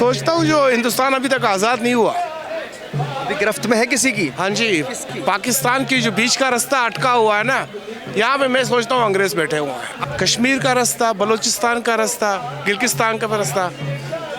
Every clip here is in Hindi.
सोचता हूँ जो हिंदुस्तान अभी तक आज़ाद नहीं हुआ। अभी गिरफ्त में है किसी की? हाँ जी, पाकिस्तान की जो बीच का रास्ता अटका हुआ है ना, यहाँ पे मैं सोचता हूँ अंग्रेज बैठे हुए हैं। कश्मीर का रास्ता, बलूचिस्तान का रास्ता, गिलगिस्तान का रास्ता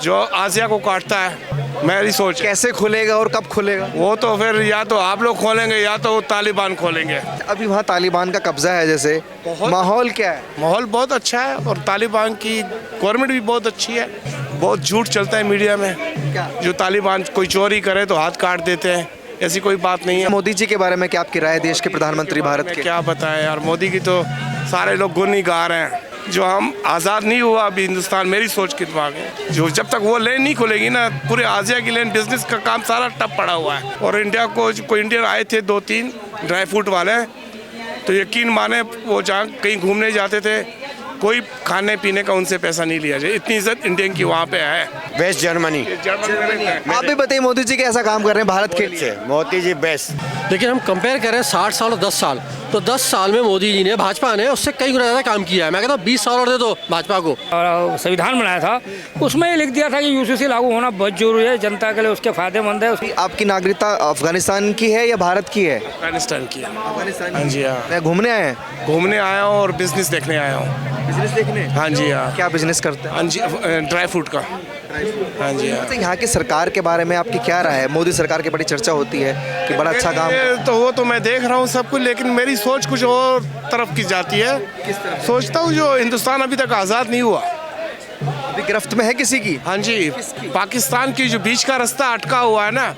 जो आसिया को काटता है, मेरी सोच है। कैसे खुलेगा और कब खुलेगा? वो तो फिर या तो आप लोग खोलेंगे या तो तालिबान खोलेंगे। अभी वहाँ तालिबान का कब्जा है, जैसे माहौल क्या है? माहौल बहुत अच्छा है और तालिबान की गवर्नमेंट भी बहुत अच्छी है। बहुत झूठ चलता है मीडिया में, क्या? जो तालिबान कोई चोरी करे तो हाथ काट देते हैं, ऐसी कोई बात नहीं है। मोदी जी के बारे में क्या आपकी राय है, देश के प्रधानमंत्री भारत मैं के? क्या बताएं यार, मोदी की तो सारे लोग गुण ही गा रहे हैं। जो हम आज़ाद नहीं हुआ अभी हिंदुस्तान, मेरी सोच के दिमाग है, जो जब तक वो लेन नहीं खुलेगी ना, पूरे आसिया की लेन बिजनेस का काम सारा टप पड़ा हुआ है। और इंडिया को कोई इंडियन आए थे 2-3 ड्राई फ्रूट वाले, तो यकीन माने वो जहाँ कहीं घूमने जाते थे, कोई खाने पीने का उनसे पैसा नहीं लिया जाए, इतनी इज्जत इंडियन की वहाँ पे है। West Germany. आप भी बताइए, मोदी जी कैसा काम कर रहे हैं भारत के लिए? मोदी जी बेस्ट। लेकिन हम कंपेयर करें 60 साल और 10 साल, तो 10 साल में मोदी जी ने, भाजपा ने उससे कई गुना ज़्यादा काम किया है। मैं कहता हूँ 20 साल और दे दो भाजपा को। और संविधान बनाया था, उसमें ये लिख दिया था कि यूसीसी लागू होना बहुत जरूरी है, जनता के लिए उसके फायदेमंद है। आपकी नागरिकता अफगानिस्तान की है या भारत की है? अफगानिस्तान की है। अफगानिस्तान। हाँ जी हाँ, मैं घूमने आए हैं? घूमने आया हूँ और बिजनेस देखने आया हूँ। बिजनेस देखने? हाँ जी हाँ। क्या बिजनेस करते हैं? हाँ जी, ड्राई फ्रूट का। हाँ जी हाँ। अच्छा, यहाँ की सरकार के बारे में आपकी क्या राय है? मोदी सरकार की बड़ी चर्चा होती है कि बड़ा अच्छा काम। तो वो तो मैं देख रहा हूँ सब कुछ, लेकिन मेरी सोच कुछ और तरफ की जाती है। किस तरफ? सोचता हूँ जो हिंदुस्तान अभी तक आज़ाद नहीं हुआ। अभी गिरफ्त में है किसी की? हाँ जी, पाकिस्तान की जो बीच का रास्ता अटका हुआ है ना,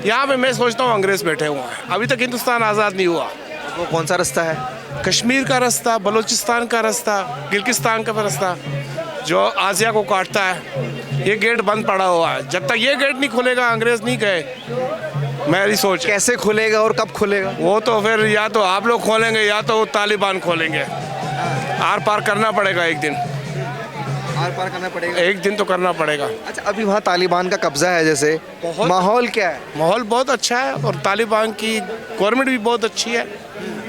यहाँ पे मैं सोचता हूँ अंग्रेज बैठे हुए हैं। अभी तक हिंदुस्तान आज़ाद नहीं हुआ। वो कौन सा रास्ता है? कश्मीर का रास्ता, बलूचिस्तान का रास्ता, गिलगिस्तान का रास्ता जो आसिया को काटता है, ये गेट बंद पड़ा हुआ है। जब तक ये गेट नहीं खुलेगा अंग्रेज नहीं गए, मेरी सोच है। कैसे खुलेगा और कब खुलेगा? वो तो फिर या तो आप लोग खोलेंगे या तो तालिबान खोलेंगे। आर पार करना पड़ेगा एक दिन, आर पार करना पड़ेगा। एक दिन तो करना पड़ेगा। अच्छा, अभी वहाँ तालिबान का कब्जा है, जैसे माहौल क्या है? माहौल बहुत अच्छा है और तालिबान की गवर्नमेंट भी बहुत अच्छी है।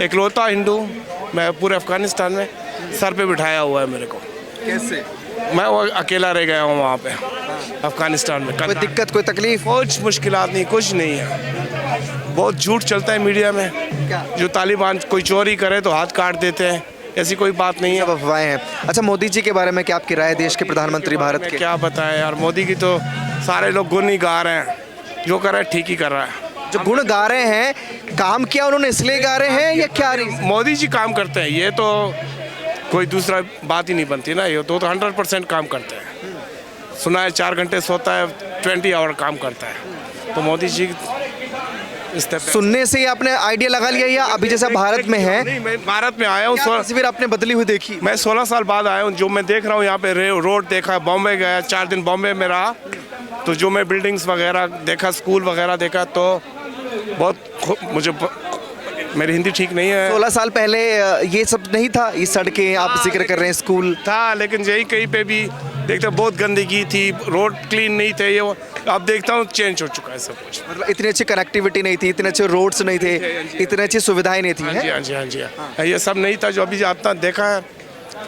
इकलौता हिंदू मैं पूरे अफगानिस्तान में, सर पे बिठाया हुआ है मेरे को। कैसे? मैं वो अकेला रह गया हूँ वहाँ पे अफगानिस्तान में। कोई दिक्कत, कोई तकलीफ? कुछ मुश्किलात नहीं, कुछ नहीं है। बहुत झूठ चलता है मीडिया में, क्या? जो तालिबान कोई चोरी करे तो हाथ काट देते हैं, ऐसी कोई बात नहीं सब है। अफवाहें हैं। अच्छा, मोदी जी के बारे में क्या आपकी राय है, देश के प्रधानमंत्री भारत मैं के? क्या बताएं यार, मोदी की तो सारे लोग गुण ही गा रहे हैं। जो कर रहा है ठीक ही कर रहा है। जो गुण गा रहे हैं, काम किया उन्होंने इसलिए गा रहे हैं या क्या? मोदी जी काम करते हैं, ये तो कोई दूसरा बात ही नहीं बनती ना। ये तो 100% काम करते हैं। सुना है 4 घंटे सोता है, 20 आवर काम करता है। तो मोदी जी इस तरह सुनने से ही आपने आइडिया लगा लिया या अभी जैसा भारत में है? नहीं, मैं भारत में आया हूँ। क्या तस्वीर आपने बदली हुई देखी? मैं 16 साल बाद आया हूँ। जो मैं देख रहा हूँ यहाँ पे रोड देखा, बॉम्बे गया, 4 दिन बॉम्बे में रहा, तो जो मैं बिल्डिंग्स वगैरह देखा, स्कूल वगैरह देखा, तो मुझे मेरी हिंदी ठीक नहीं है। 16 साल पहले ये सब नहीं था, ये सड़कें आप जिक्र कर रहे हैं, स्कूल था, लेकिन यही कहीं पे भी देखते बहुत गंदगी थी, रोड क्लीन नहीं थे। ये अब देखता हूँ चेंज हो चुका है सब कुछ। मतलब इतनी अच्छी कनेक्टिविटी नहीं थी, इतने अच्छे रोड्स नहीं थे, इतनी अच्छी सुविधाएं नहीं थी। हाँ जी हाँ जी हाँ जी हाँ, ये सब नहीं था जो अभी आपने देखा है।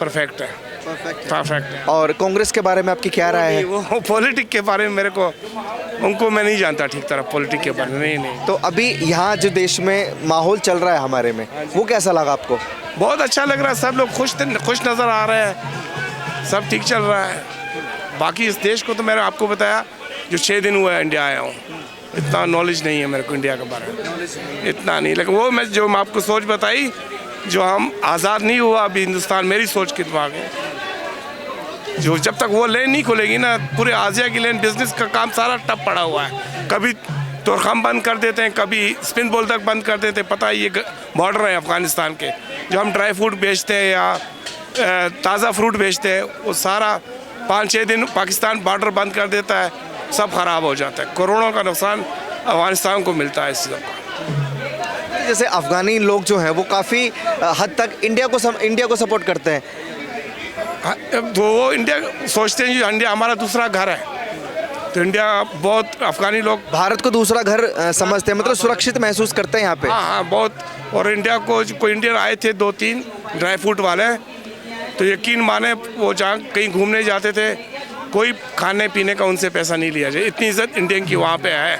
परफेक्ट है, परफेक्ट है। और कांग्रेस के बारे में आपकी क्या राय है? वो पॉलिटिक के बारे में मेरे को, उनको मैं नहीं जानता ठीक तरह पॉलिटिक के बारे में। नहीं। तो अभी यहाँ जो देश में माहौल चल रहा है हमारे में, वो कैसा लगा आपको? बहुत अच्छा लग रहा है, सब लोग खुश नज़र आ रहे हैं, सब ठीक चल रहा है। बाकी इस देश को तो मैंने आपको बताया, जो 6 दिन हुआ है इंडिया आया हूँ, इतना नॉलेज नहीं है मेरे को इंडिया के बारे में, इतना नहीं। लेकिन वो मैं आपको सोच बताई, जो हम आज़ाद नहीं हुआ अभी हिंदुस्तान, मेरी सोच के दिमाग है। जो जब तक वो लेन नहीं खुलेगी ना, पूरे आसिया की लेन बिजनेस का काम सारा टप पड़ा हुआ है। कभी तोरखम बंद कर देते हैं, कभी स्पिन बोल तक बंद कर देते हैं। पता है ये बॉर्डर है अफगानिस्तान के, जो हम ड्राई फ्रूट बेचते हैं या ताज़ा फ्रूट बेचते हैं, वो सारा 5-6 दिन पाकिस्तान बॉर्डर बंद कर देता है, सब खराब हो जाता है। करोड़ों का नुकसान अफगानिस्तान को मिलता है इस चीज़ों का। जैसे अफगानी लोग जो हैं वो काफ़ी हद तक इंडिया को सपोर्ट करते हैं। तो वो इंडिया सोचते हैं कि इंडिया हमारा दूसरा घर है, तो इंडिया बहुत अफगानी लोग भारत को दूसरा घर समझते हैं, मतलब सुरक्षित महसूस करते हैं यहाँ पे। हाँ बहुत। और इंडिया को कोई इंडियन आए थे 2-3 ड्राई फ्रूट वाले, तो यकीन माने वो जहाँ कहीं घूमने जाते थे, कोई खाने पीने का उनसे पैसा नहीं लिया जाए। इतनी इज्जत इंडियन की वहाँ पे है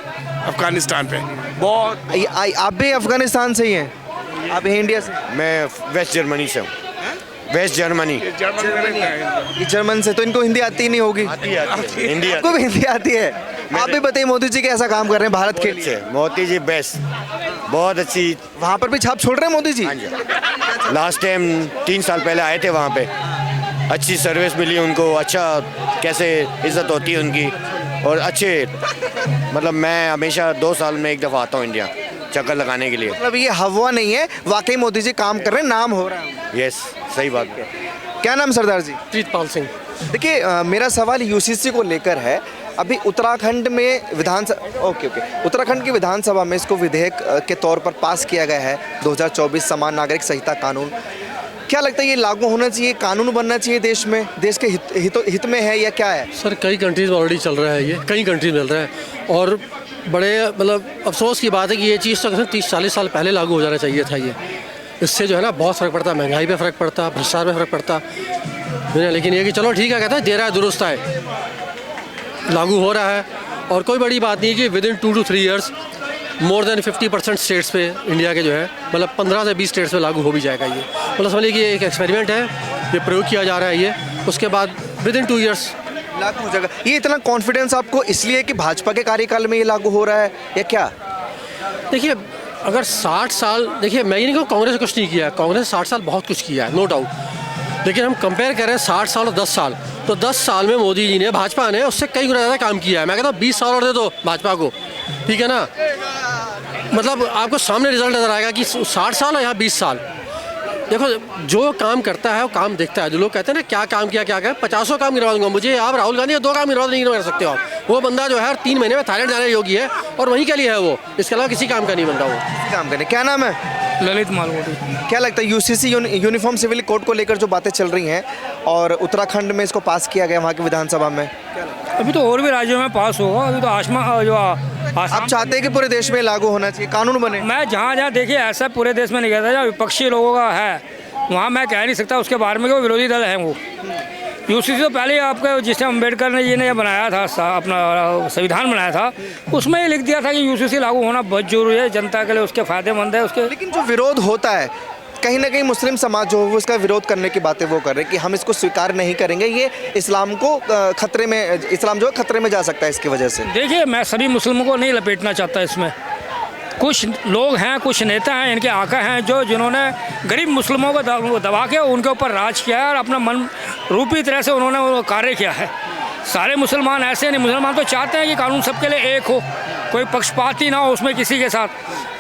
अफगानिस्तान पे बहुत। आप भी अफगानिस्तान से ही हैं? आप हैं इंडिया से? मैं वेस्ट जर्मनी से हूँ। Waste Germany. ये जर्मन से, तो इनको हिंदी आती ही नहीं होगी? आती है हिंदी आपको भी हिंदी आती है? आप भी बताइए मोदी जी कैसा काम कर रहे हैं भारत के लिए? मोदी जी बेस्ट, बहुत अच्छी। वहाँ पर भी छाप छोड़ रहे हैं मोदी जी? हाँ जी, लास्ट टाइम 3 साल पहले आए थे वहाँ पे, अच्छी सर्विस मिली उनको, अच्छा कैसे इज्जत होती है उनकी, और अच्छे मतलब मैं हमेशा 2 साल में एक दफ़ा आता हूँ इंडिया चक्कर लगाने के लिए। मतलब ये हवा नहीं है, वाकई मोदी जी काम कर रहे हैं, नाम हो रहा है। यस, सही बात है। क्या नाम सरदार जी? प्रीतपाल सिंह। देखिए मेरा सवाल यूसीसी को लेकर है। अभी उत्तराखंड में उत्तराखंड की विधानसभा में इसको विधेयक के तौर पर पास किया गया है 2024 समान नागरिक संहिता कानून। क्या लगता है ये लागू होना चाहिए, कानून बनना चाहिए देश में, देश के हित में है या क्या है? सर कई कंट्रीज़ में ऑलरेडी चल रहा है ये, कई कंट्रीज में चल रहा है, और बड़े मतलब अफसोस की बात है कि ये चीज़ तो 30-40 साल पहले लागू हो जाना चाहिए था ये। इससे जो है ना बहुत फ़र्क पड़ता, महंगाई पे फ़र्क पड़ता, भ्रष्टाचार पे फ़र्क पड़ता। लेकिन ये कि चलो ठीक है, कहता है देर है दुरुस्त है, लागू हो रहा है, और कोई बड़ी बात नहीं है कि within 2 to 3 years more than 50% states पे इंडिया के जो है मतलब 15 से 20 स्टेट्स में लागू हो भी जाएगा ये। मतलब समझिए कि एक एक्सपेरिमेंट है, ये प्रयोग किया जा रहा है ये, उसके बाद विदिन 2 ईयर्स लागू हो जाएगा। ये इतना कॉन्फिडेंस आपको इसलिए कि भाजपा के कार्यकाल में ये लागू हो रहा है या क्या? देखिए अगर 60 साल, देखिए मैं ये नहीं कहूँ कांग्रेस ने कुछ नहीं किया, कांग्रेस ने 60 साल बहुत कुछ किया है, नो डाउट, लेकिन हम कंपेयर करें 60 साल और 10 साल, तो 10 साल में मोदी जी ने, भाजपा ने उससे कई गुना ज़्यादा काम किया है। मैं कहता हूँ 20 साल और दे दो भाजपा को, ठीक है ना, मतलब आपको सामने रिजल्ट नज़र आएगा कि 60 साल और यहाँ 20 साल। देखो जो काम करता है वो काम देखता है। जो लोग कहते हैं ना क्या काम किया, क्या 50 काम गिरवा दूंगा, मुझे आप राहुल गांधी 2 काम गिरवा नहीं कर सकते हो आप। वो बंदा जो है 3 महीने में थाईलैंड जाने योगी है, और वहीं के लिए है वो, इसके अलावा किसी काम का नहीं बनता वो। काम करने। क्या नाम है? ललित मालगोटी। क्या लगता है यूसीसी यूनिफॉर्म सिविल कोड को लेकर जो बातें चल रही हैं और उत्तराखंड में इसको पास किया गया वहाँ की विधानसभा में, अभी तो और भी राज्यों में पास होगा, अभी तो आप चाहते हैं कि पूरे देश में लागू होना चाहिए, कानून बने? मैं जहाँ देखिए ऐसा पूरे देश में नहीं कहता, जहाँ विपक्षी लोगों का है वहाँ मैं कह नहीं सकता उसके बारे में कि वो विरोधी दल हैं। वो यूसीसी तो पहले ही आपके जिसने अम्बेडकर ने जी ने बनाया था, अपना संविधान बनाया था, उसमें ही लिख दिया था कि यूसीसी लागू होना बहुत जरूरी है, जनता के लिए उसके फ़ायदेमंद है उसके। लेकिन जो विरोध होता है कहीं ना कहीं मुस्लिम समाज जो है वो इसका विरोध करने की बातें वो कर रहे हैं कि हम इसको स्वीकार नहीं करेंगे, ये इस्लाम को खतरे में, इस्लाम जो है खतरे में जा सकता है इसकी वजह से। देखिए मैं सभी मुस्लिमों को नहीं लपेटना चाहता इसमें, कुछ लोग हैं, कुछ नेता हैं, इनके आका हैं जो जिन्होंने गरीब मुस्लिमों को दबा के उनके ऊपर राज किया है और अपना मन रूपी तरह से उन्होंने वो कार्य किया है। सारे मुसलमान ऐसे नहीं, मुसलमान तो चाहते हैं कि कानून सबके लिए एक हो, कोई पक्षपाती ना हो उसमें किसी के साथ।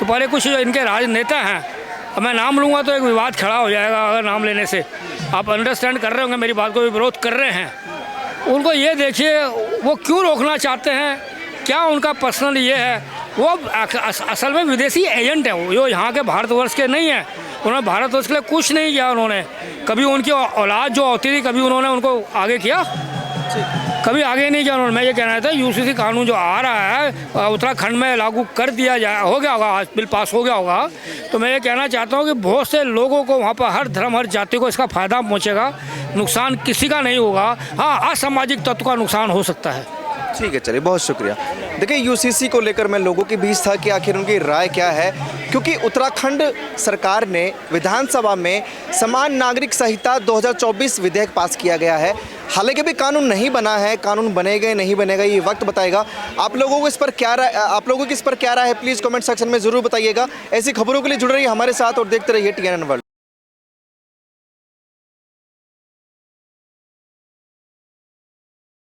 तो पहले कुछ इनके राजनेता हैं, अब मैं नाम लूँगा तो एक विवाद खड़ा हो जाएगा अगर नाम लेने से, आप अंडरस्टैंड कर रहे होंगे मेरी बात को, विरोध कर रहे हैं। उनको ये देखिए वो क्यों रोकना चाहते हैं, क्या उनका पर्सनल ये है, वो असल में विदेशी एजेंट है वो, जो यहाँ के भारतवर्ष के नहीं है। उन्होंने भारतवर्ष के लिए कुछ नहीं किया, उन्होंने कभी उनकी औलाद जो होती थी कभी उन्होंने उनको आगे किया, कभी आगे नहीं किया उन्होंने। मैं ये कहना था यूसीसी कानून जो आ रहा है उत्तराखंड में लागू कर दिया जाए, हो गया होगा, आज बिल पास हो गया होगा, तो मैं ये कहना चाहता हूँ कि बहुत से लोगों को वहाँ पर हर धर्म हर जाति को इसका फ़ायदा पहुँचेगा, नुकसान किसी का नहीं होगा। हाँ, असामाजिक तत्व का नुकसान हो सकता है। ठीक है, चलिए बहुत शुक्रिया। देखिए यूसीसी को लेकर मैं लोगों के बीच था कि आखिर उनकी राय क्या है, क्योंकि उत्तराखंड सरकार ने विधानसभा में समान नागरिक संहिता 2024 विधेयक पास किया गया है। हालांकि अभी कानून नहीं बना है, कानून बनेगा नहीं बनेगा ये वक्त बताएगा। आप लोगों को इस पर क्या राय, आप लोगों की इस पर क्या राय है, प्लीज़ कमेंट सेक्शन में ज़रूर बताइएगा। ऐसी खबरों के लिए जुड़ रही है हमारे साथ और देखते रहिए TNN वर्ल्ड।